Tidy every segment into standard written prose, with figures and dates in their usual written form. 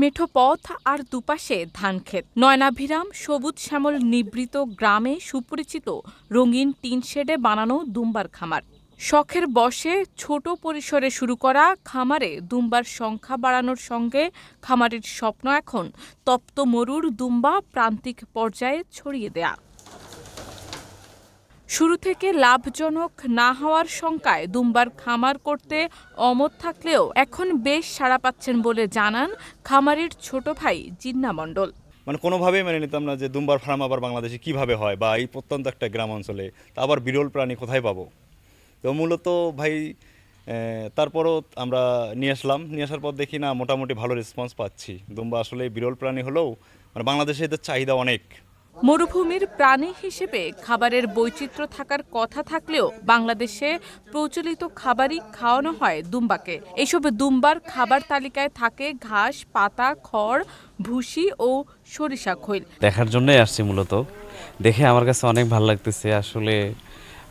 মেঠো পথ আর দুপাশে ধানক্ষেত, নয়নাভিরাম সবুজ শ্যামল নিবৃত গ্রামে সুপরিচিত রঙিন টিন শেডে বানানো দুম্বার খামার। শখের বশে ছোট পরিসরে শুরু করা খামারে দুম্বার সংখ্যা বাড়ানোর সঙ্গে খামারের স্বপ্ন এখন তপ্ত মরুর দুম্বা প্রান্তিক পর্যায়ে ছড়িয়ে দেয়া। শুরু থেকে লাভজনক না হওয়ার শঙ্কায় দুম্বার খামার করতে অমত থাকলেও এখন বেশ সাড়া পাচ্ছেন বলে জানান খামারের ছোট ভাই জিন্না মণ্ডল। কোনোভাবেই মেনে নিতাম না যে দুম্বার ফার্ম আবার বাংলাদেশে কিভাবে হয়, বা এই প্রত্যন্ত একটা গ্রাম অঞ্চলে তা আবার বিরল প্রাণী কোথায় পাবো। তো মূলত ভাই তারপরও আমরা নিয়ে আসার পর দেখি না মোটামুটি ভালো রেসপন্স পাচ্ছি। দুম্বা আসলে বিরল প্রাণী হলেও বাংলাদেশে এদের চাহিদা অনেক। মরুভূমির প্রাণী হিসেবে খাবারের বৈচিত্র্য থাকার কথা থাকলেও বাংলাদেশে প্রচলিত খাবারই খাওয়ানো হয় দুম্বাকে। এসব দুম্বার খাবার তালিকায় থাকে ঘাস, পাতা, খড়, ভুসি ও সরিষা খৈল। দেখার জন্যই আসছি মূলত, দেখে আমার কাছে অনেক ভালো লাগতেছে। আসলে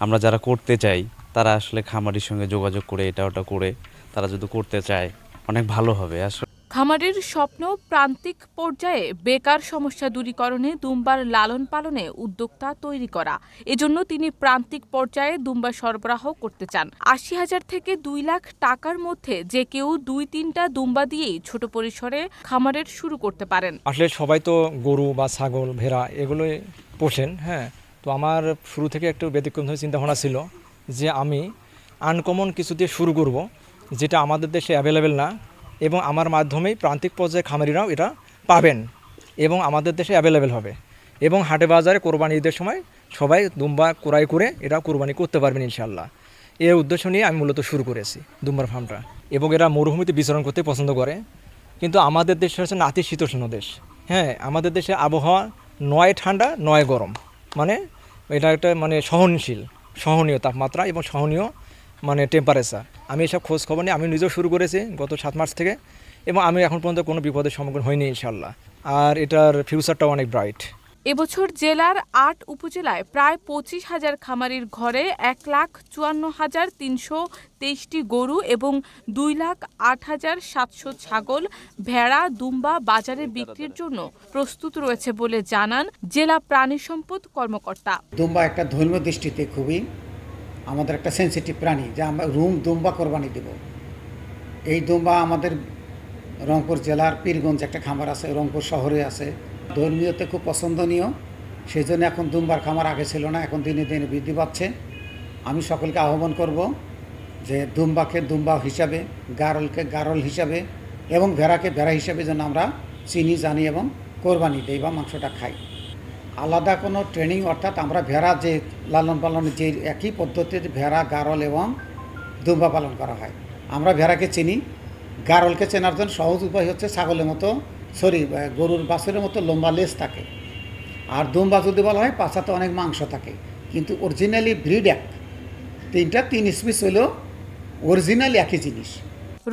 আমরা যারা করতে চাই তারা আসলে খামারির সঙ্গে যোগাযোগ করে এটা ওটা করে তারা যদি করতে চায় অনেক ভালো হবে। আসলে খামারের স্বপ্ন প্রান্তিক পর্যায়ে বেকার সমস্যা দূরীকরণে দুম্বার লালন পালনে উদ্যোক্তা তৈরি করা। এজন্য তিনি প্রান্তিক পর্যায়ে দুম্বা সরবরাহ করতে চান। ৮০,০০০ থেকে ২ লাখ টাকার মধ্যে যে কেউ ২-৩টা দুম্বা দিয়েই ছোট পরিসরে খামারের শুরু করতে পারেন। আসলে সবাই তো গরু বা ছাগল, ভেড়া এগুলোই পোষেন। হ্যাঁ, তো আমার শুরু থেকে একটু ব্যতিক্রম চিন্তা ভাবনা ছিল যে আমি আনকমন কিছু দিয়ে শুরু করব, যেটা আমাদের দেশে অ্যাভেলেবেল না, এবং আমার মাধ্যমেই প্রান্তিক পর্যায়ে খামারিরাও এটা পাবেন এবং আমাদের দেশে অ্যাভেলেবেল হবে, এবং হাটে বাজারে কোরবানি ঈদের সময় সবাই দুম্বা ক্রয় করে এটা কোরবানি করতে পারবেন ইনশাল্লাহ। এই উদ্দেশ্য নিয়ে আমি মূলত শুরু করেছি দুম্বার ফার্মটা। এবং এরা মরুভূমিতে বিচরণ করতে পছন্দ করে, কিন্তু আমাদের দেশ হচ্ছে নাতিশীতোষ্ণ দেশ। হ্যাঁ, আমাদের দেশে আবহাওয়া ৯ ঠান্ডা ৯ গরম, এটা একটা সহনীয় তাপমাত্রা এবং সহনীয় টেম্পারেচার। আমি এসব খোঁজ খবর নিয়ে আমি নিজেও শুরু করেছি গত ৭ মার্চ থেকে, এবং আমি এখন পর্যন্ত কোনো বিপদের সম্মুখীন হইনি ইনশাল্লাহ। আর এটার ফিউচারটাও অনেক ব্রাইট। এবছর জেলার ৮ উপজেলায় প্রায় ২৫,০০০ খামারির ঘরে ১,৫৪,৩২৩টি গরু এবং ২,০৮,৭০০ ছাগল, ভেড়া, দুম্বা বাজারে বিক্রির জন্য প্রস্তুত রয়েছে বলে জানান জেলা প্রাণী সম্পদ কর্মকর্তা। দুম্বা একটা ধর্মীয় দৃষ্টিতে খুবই আমাদের একটা সেন্সিটিভ প্রাণী, যে আমরা দুম্বা কোরবানি দেব। এই দুম্বা আমাদের রংপুর জেলার পীরগঞ্জ একটা খামার আছে, রংপুর শহরে আছে, ধর্মীয়তে খুব পছন্দনীয়। সেই জন্য এখন দুম্বার খামার আগে ছিল না, এখন দিনে দিনে বৃদ্ধি পাচ্ছে। আমি সকলকে আহ্বান করব যে দুম্বাকে দুম্বা হিসাবে, গারলকে গারল হিসাবে এবং ভেড়াকে ভেড়া হিসাবে যেন আমরা চিনি, জানি এবং কোরবানি দেই বা মাংসটা খাই। আলাদা কোনো ট্রেনিং, অর্থাৎ আমরা ভেড়া যে লালন পালনের যে একই পদ্ধতিতে ভেড়া, গারল এবং দুম্বা পালন করা হয়। আমরা ভেড়াকে চিনি, গারলকে চেনার জন্য সহজ উপায় হচ্ছে ছাগলের মতো গরুর বাছুরের মতো লম্বা লেজ থাকে। আর দুম্বা যদি বলা হয় পাছাতে অনেক মাংস থাকে, কিন্তু অরিজিনালি ব্রিড এক, 3 স্পিস হলেও অরিজিনালি একই জিনিস।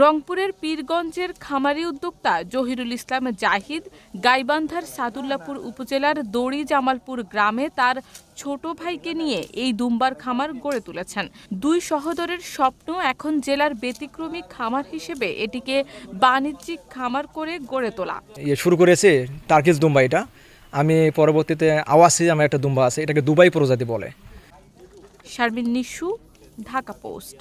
রংপুরের পীরগঞ্জের খামারি উদ্যোক্তা জহিরুল ইসলাম জাহিদ গাইবান্ধার সাদুল্লাপুর উপজেলার দড়ি জামালপুর গ্রামে তার ছোট ভাইকে নিয়ে এই দুম্বার খামার গড়ে তুলেছেন। ২ সহোদরের স্বপ্ন এখন জেলার ব্যতিক্রমী খামার হিসেবে এটিকে বাণিজ্যিক খামার করে গড়ে তোলা। শুরু করেছে টার্কিশ দুম্বা। এটা আমি পরবর্তীতে আওয়াসি আমার একটা দুম্বা আছে, এটাকে দুবাই প্রজাতি বলে। শারমিন নিশু, ঢাকা পোস্ট।